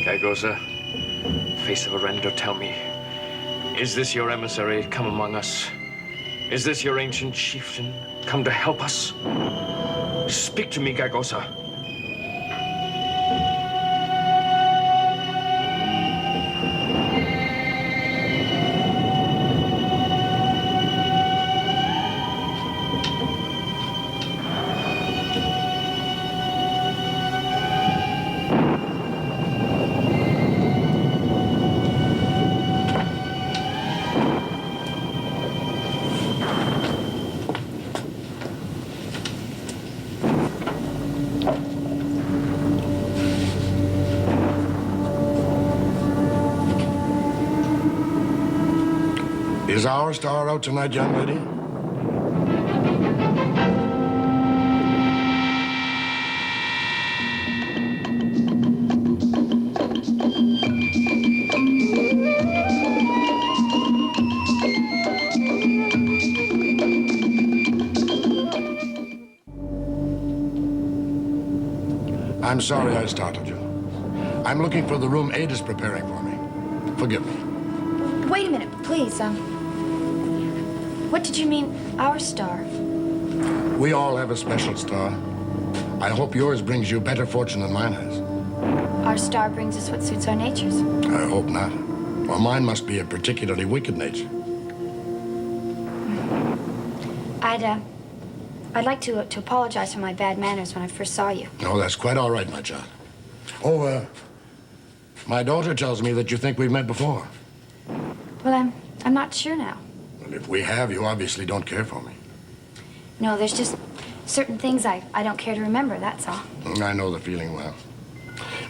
Gargosa, face of Arendo, tell me, is this your emissary come among us? Is this your ancient chieftain come to help us? Speak to me, Gargosa. Is our star out tonight, young lady? I'm sorry I startled you. I'm looking for the room Aid is preparing for me. Forgive me. Wait a minute, please. What did you mean, our star? We all have a special star. I hope yours brings you better fortune than mine has. Our star brings us what suits our natures. I hope not. Well, mine must be a particularly wicked nature. I'd like to apologize for my bad manners when I first saw you. Oh, that's quite all right, my child. Oh, my daughter tells me that you think we've met before. Well, I'm not sure now. Well, if we have, you obviously don't care for me. No, there's just certain things I don't care to remember, that's all. I know the feeling well.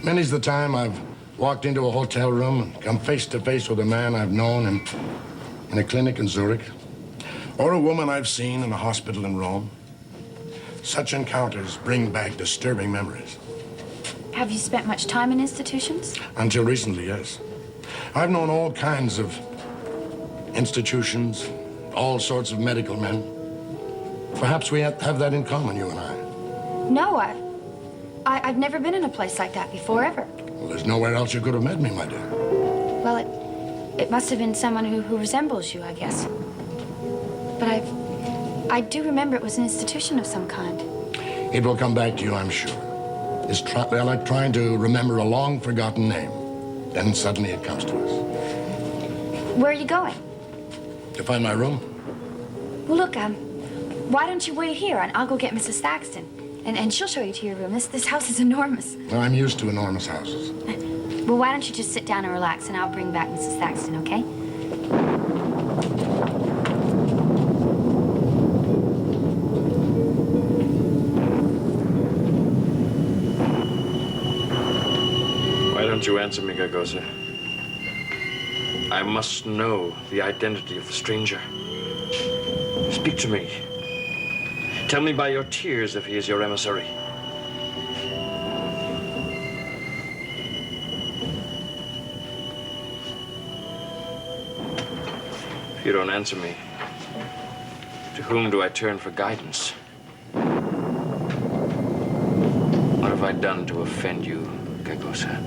Many's the time I've walked into a hotel room and come face to face with a man I've known in a clinic in Zurich, or a woman I've seen in a hospital in Rome. Such encounters bring back disturbing memories. Have you spent much time in institutions? Until recently, yes. I've known all kinds of institutions, all sorts of medical men. Perhaps we have that in common, you and I. No, I've never been in a place like that before, ever. Well, there's nowhere else you could have met me, my dear. Well, it must have been someone who resembles you, I guess. But I do remember it was an institution of some kind. It will come back to you, I'm sure. They're like trying to remember a long-forgotten name. Then suddenly it comes to us. Where are you going? To find my room. Well, look, why don't you wait here, and I'll go get Mrs. Thaxton, and she'll show you to your room. This house is enormous. Well, I'm used to enormous houses. Well, why don't you just sit down and relax, and I'll bring back Mrs. Thaxton, okay? Why don't you answer me, Gargosa? I must know the identity of the stranger. Speak to me. Tell me by your tears if he is your emissary. If you don't answer me, to whom do I turn for guidance? What have I done to offend you, Gargosa?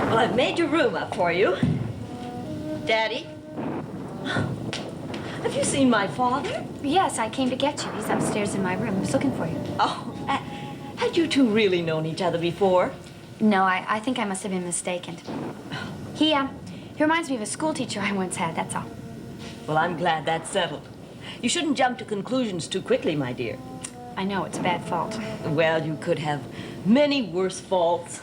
Well, I've made your room up for you. Daddy? Have you seen my father? Yes, I came to get you. He's upstairs in my room. I was looking for you. Oh, had you two really known each other before? No, I think I must have been mistaken. He reminds me of a school teacher I once had, that's all. Well, I'm glad that's settled. You shouldn't jump to conclusions too quickly, my dear. I know, it's a bad fault. Well, you could have many worse faults.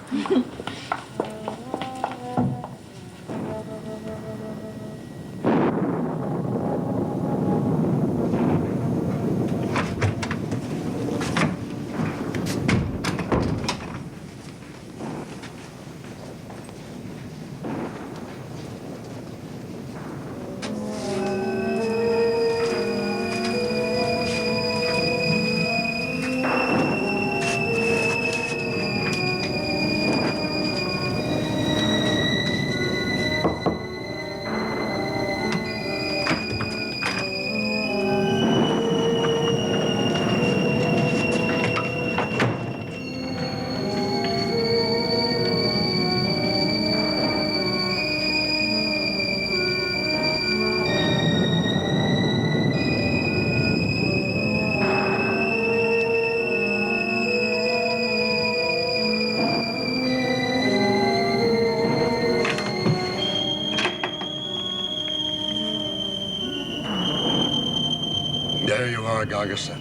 There you are, Gargasa.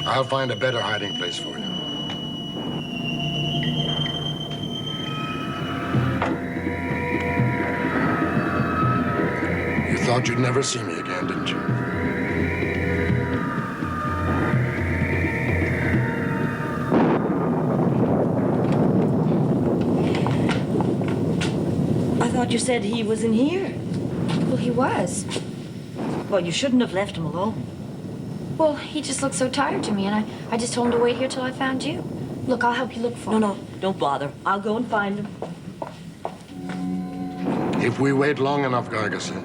I'll find a better hiding place for you. You thought you'd never see me again, didn't you? I thought you said he was in here. Well, he was. Well, you shouldn't have left him alone. Well, he just looked so tired to me, and I just told him to wait here till I found you. Look, I'll help you look for him. No, don't bother. I'll go and find him. If we wait long enough, Gargasa,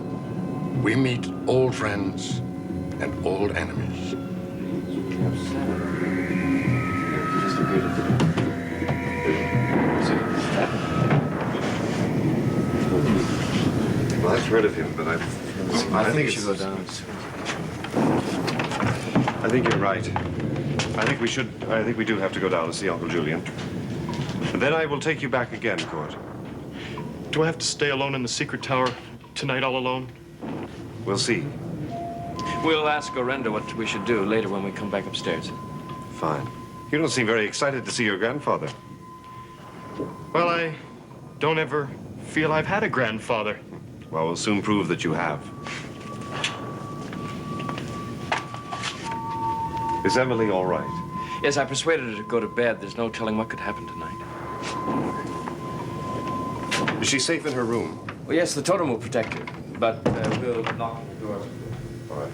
we meet old friends and old enemies. Well, I've heard of him, but I think we should go down. I think you're right. I think we do have to go down and see Uncle Julian. And then I will take you back again, Court. Do I have to stay alone in the secret tower tonight, all alone? We'll see. We'll ask Orenda what we should do later when we come back upstairs. Fine. You don't seem very excited to see your grandfather. Well, I don't ever feel I've had a grandfather. Well, we'll soon prove that you have. Is Emily all right? Yes, I persuaded her to go to bed. There's no telling what could happen tonight. Is she safe in her room? Well, yes, the totem will protect her, but we'll lock the door. All right.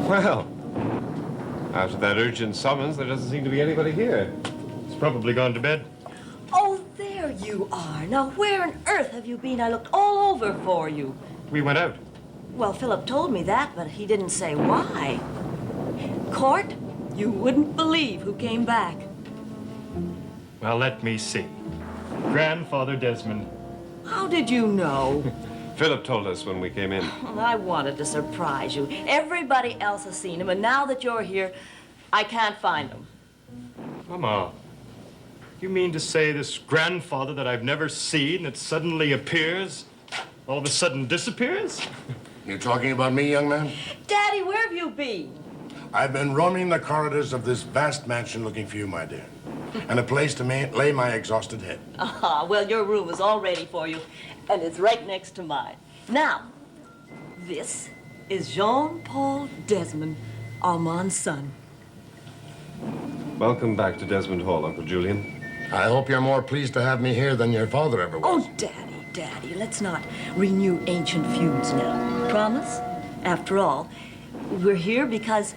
Well, after that urgent summons, there doesn't seem to be anybody here. He's probably gone to bed. Oh, there you are. Now, where on earth have you been? I looked all over for you. We went out. Well, Philip told me that, but he didn't say why. Court, you wouldn't believe who came back. Well, let me see. Grandfather Desmond. How did you know? Philip told us when we came in. Well, I wanted to surprise you. Everybody else has seen him, and now that you're here, I can't find him. Mama, you mean to say this grandfather that I've never seen that suddenly appears, all of a sudden disappears? You talking about me, young man? Daddy, where have you been? I've been roaming the corridors of this vast mansion looking for you, my dear. And a place to lay my exhausted head. Ah, well, your room is all ready for you, and it's right next to mine. Now, this is Jean-Paul Desmond, Armand's son. Welcome back to Desmond Hall, Uncle Julian. I hope you're more pleased to have me here than your father ever was. Oh, Daddy, let's not renew ancient feuds now. Promise? After all, we're here because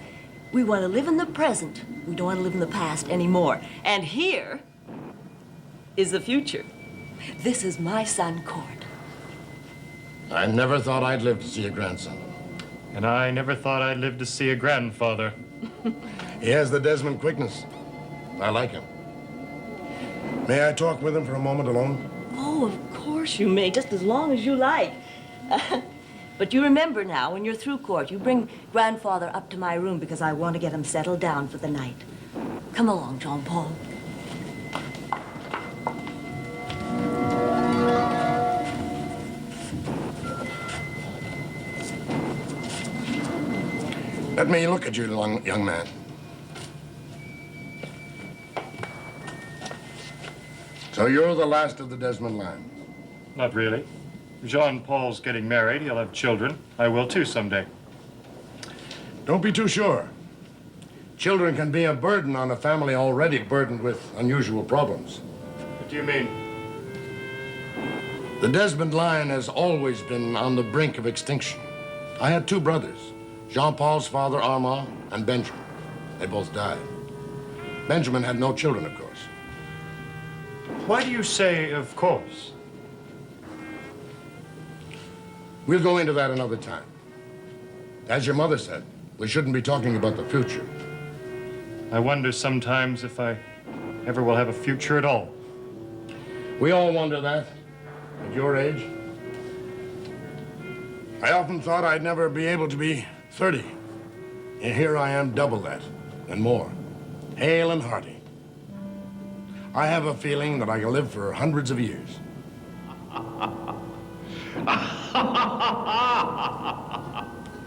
we want to live in the present. We don't want to live in the past anymore. And here is the future. This is my son, Court. I never thought I'd live to see a grandson. And I never thought I'd live to see a grandfather. He has the Desmond quickness. I like him. May I talk with him for a moment alone? Oh, of course you may, just as long as you like. But you remember now, when you're through court, you bring Grandfather up to my room because I want to get him settled down for the night. Come along, Jean-Paul. Let me look at you, young man. So you're the last of the Desmond line. Not really. Jean-Paul's getting married. He'll have children. I will too someday. Don't be too sure. Children can be a burden on a family already burdened with unusual problems. What do you mean? The Desmond line has always been on the brink of extinction. I had two brothers, Jean-Paul's father, Armand, and Benjamin. They both died. Benjamin had no children, of course. Why do you say, of course? We'll go into that another time. As your mother said, we shouldn't be talking about the future. I wonder sometimes if I ever will have a future at all. We all wonder that, at your age. I often thought I'd never be able to be 30. And here I am, double that, and more. Hale and hearty. I have a feeling that I can live for hundreds of years.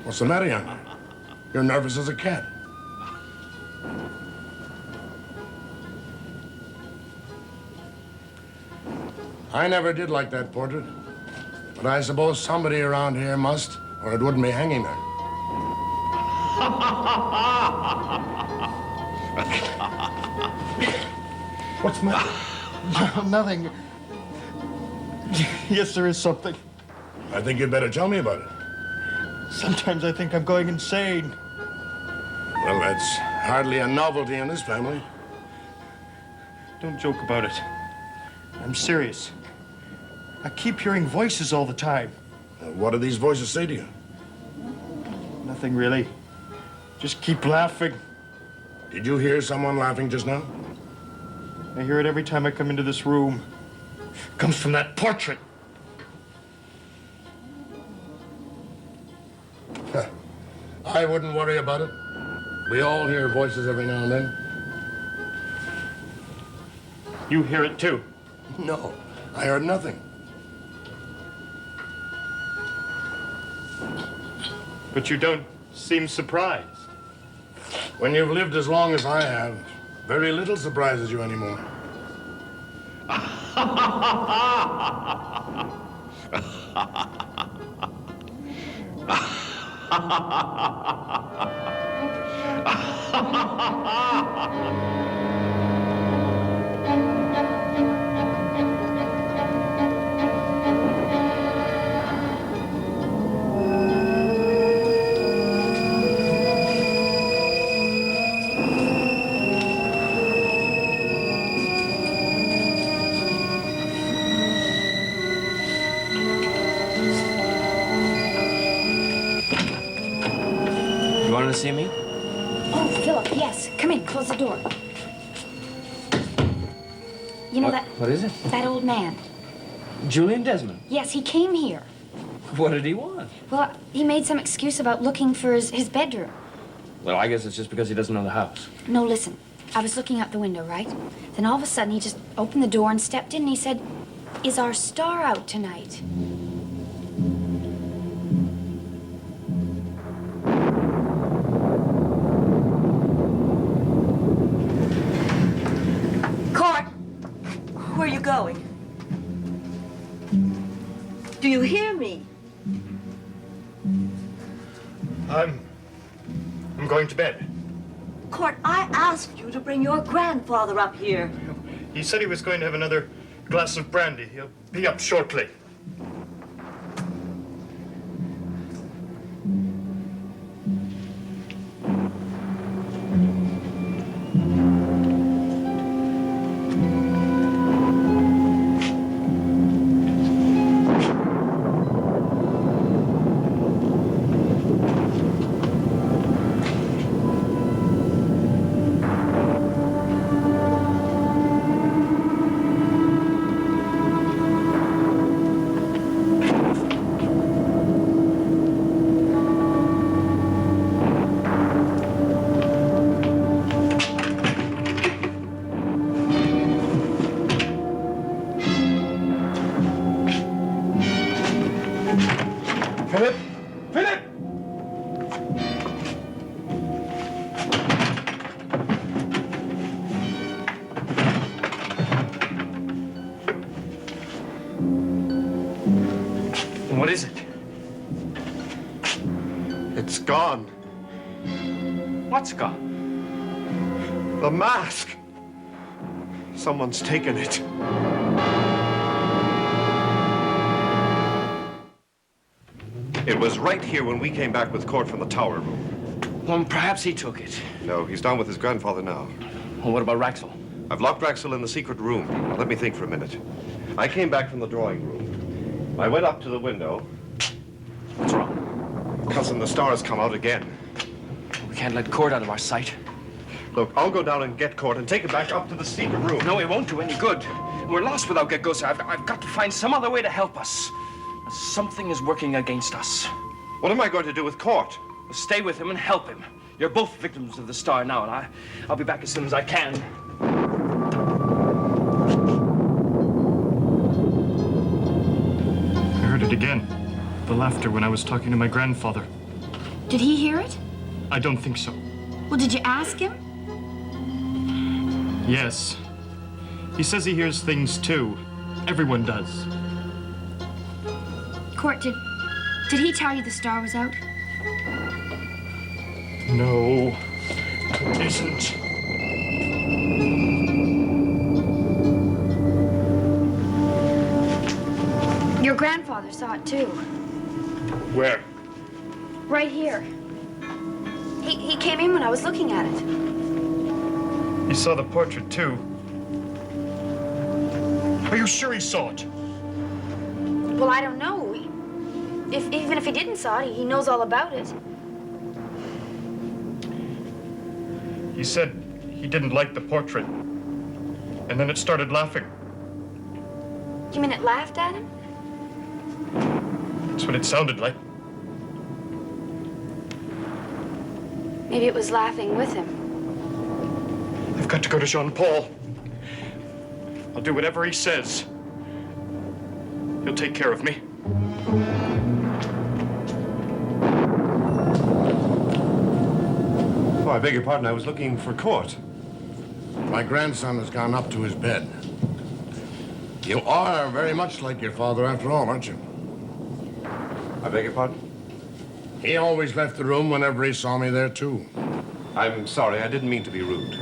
What's the matter, young man? You're nervous as a cat. I never did like that portrait, but I suppose somebody around here must, or it wouldn't be hanging there. What's the matter? Nothing. Yes, there is something. I think you'd better tell me about it. Sometimes I think I'm going insane. Well, that's hardly a novelty in this family. Don't joke about it. I'm serious. I keep hearing voices all the time. What do these voices say to you? Nothing really. Just keep laughing. Did you hear someone laughing just now? I hear it every time I come into this room. It comes from that portrait. I wouldn't worry about it. We all hear voices every now and then. You hear it too. No, I heard nothing. But you don't seem surprised. When you've lived as long as I have, very little surprises you anymore. You wanted to see me? Oh, Philip, yes. Come in, close the door. You know What is it? that old man? Julian Desmond. Yes, he came here. What did he want? Well, he made some excuse about looking for his bedroom. Well, I guess it's just because he doesn't know the house. No, listen. I was looking out the window, right? Then all of a sudden, he just opened the door and stepped in, and he said, "Is our star out tonight?" Court, where are you going? Do you hear me? I'm going to bed. Court, I asked you to bring your grandfather up here. He said he was going to have another glass of brandy. He'll be up shortly. Philip! Philip! What is it? It's gone. What's gone? The mask. Someone's taken it. It was right here when we came back with Court from the tower room. Well, perhaps he took it. No, he's down with his grandfather now. Well, what about Raxel? I've locked Raxel in the secret room. Now, let me think for a minute. I came back from the drawing room. I went up to the window, What's wrong? Cousin, the star has come out again. We can't let Court out of our sight. Look, I'll go down and get Court and take it back up to the secret room. No, it won't do any good. We're lost without Gagosa. I've got to find some other way to help us. Something is working against us. What am I going to do with Court? Stay with him and help him. You're both victims of the star now, and I'll be back as soon as I can. I heard it again. The laughter when I was talking to my grandfather. Did he hear it? I don't think so. Well, did you ask him? Yes. He says he hears things too. Everyone does. Court, did he tell you the star was out? No, it isn't. Your grandfather saw it too. Where? Right here. He came in when I was looking at it. He saw the portrait too. Are you sure he saw it? Well, I don't know. Even if he didn't saw it, he knows all about it. He said he didn't like the portrait. And then it started laughing. You mean it laughed at him? That's what it sounded like. Maybe it was laughing with him. I've got to go to Jean-Paul. I'll do whatever he says. He'll take care of me. Oh, I beg your pardon. I was looking for Court. My grandson has gone up to his bed. You are very much like your father after all, aren't you? I beg your pardon? He always left the room whenever he saw me there, too. I'm sorry. I didn't mean to be rude.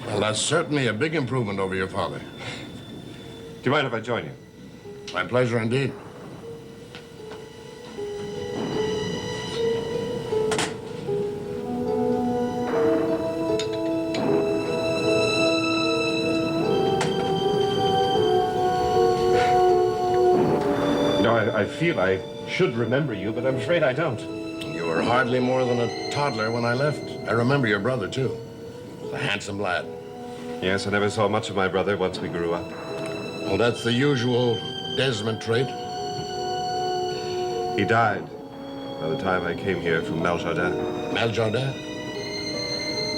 Well, that's certainly a big improvement over your father. Do you mind if I join you? My pleasure indeed. You know, I feel I should remember you, but I'm afraid I don't. You were hardly more than a toddler when I left. I remember your brother, too. A handsome lad. Yes, I never saw much of my brother once we grew up. Well, that's the usual Desmond trait. He died by the time I came here from Meljardin. Meljardin?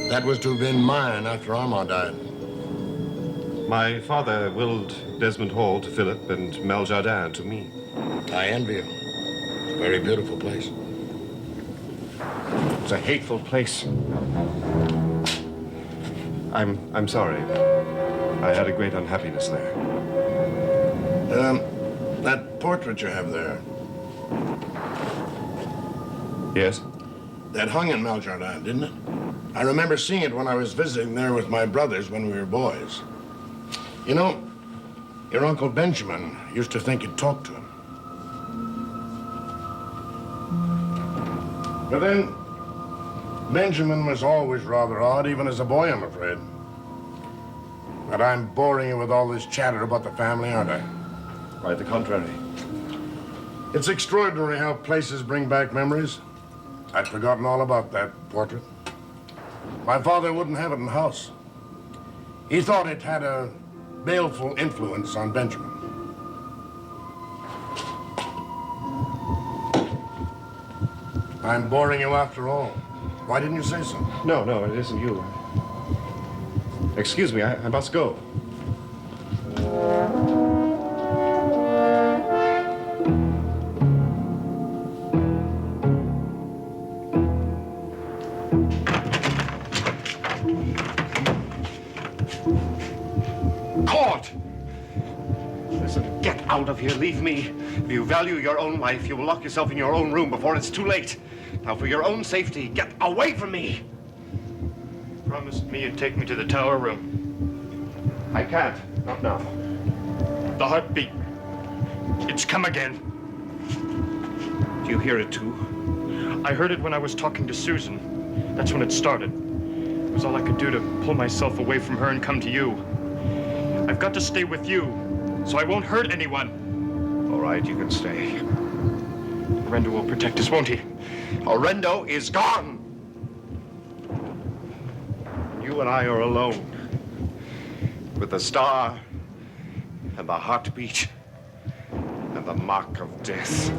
That was to have been mine after Armand died. My father willed Desmond Hall to Philip and Meljardin to me. I envy you. It's a very beautiful place. It's a hateful place. I'm sorry. I had a great unhappiness there. That portrait you have there, Yes? that hung in Meljardin, didn't it? I remember seeing it when I was visiting there with my brothers when we were boys. You know, your Uncle Benjamin used to think you'd talk to him. But then, Benjamin was always rather odd, even as a boy, I'm afraid. But I'm boring you with all this chatter about the family, aren't I? Quite the contrary. It's extraordinary how places bring back memories. I'd forgotten all about that portrait. My father wouldn't have it in the house. He thought it had a baleful influence on Benjamin. I'm boring you after all. Why didn't you say so? No, it isn't you. Excuse me, I must go. Court! Listen, get out of here. Leave me. If you value your own life, you will lock yourself in your own room before it's too late. Now, for your own safety, get away from me. Promised me you'd take me to the tower room. I can't. Not now. The heartbeat. It's come again. Do you hear it too? I heard it when I was talking to Susan. That's when it started. It was all I could do to pull myself away from her and come to you. I've got to stay with you, so I won't hurt anyone. All right, you can stay. Orendo will protect us, won't he? Orendo is gone. You and I are alone. With the star and the heartbeat and the mark of death.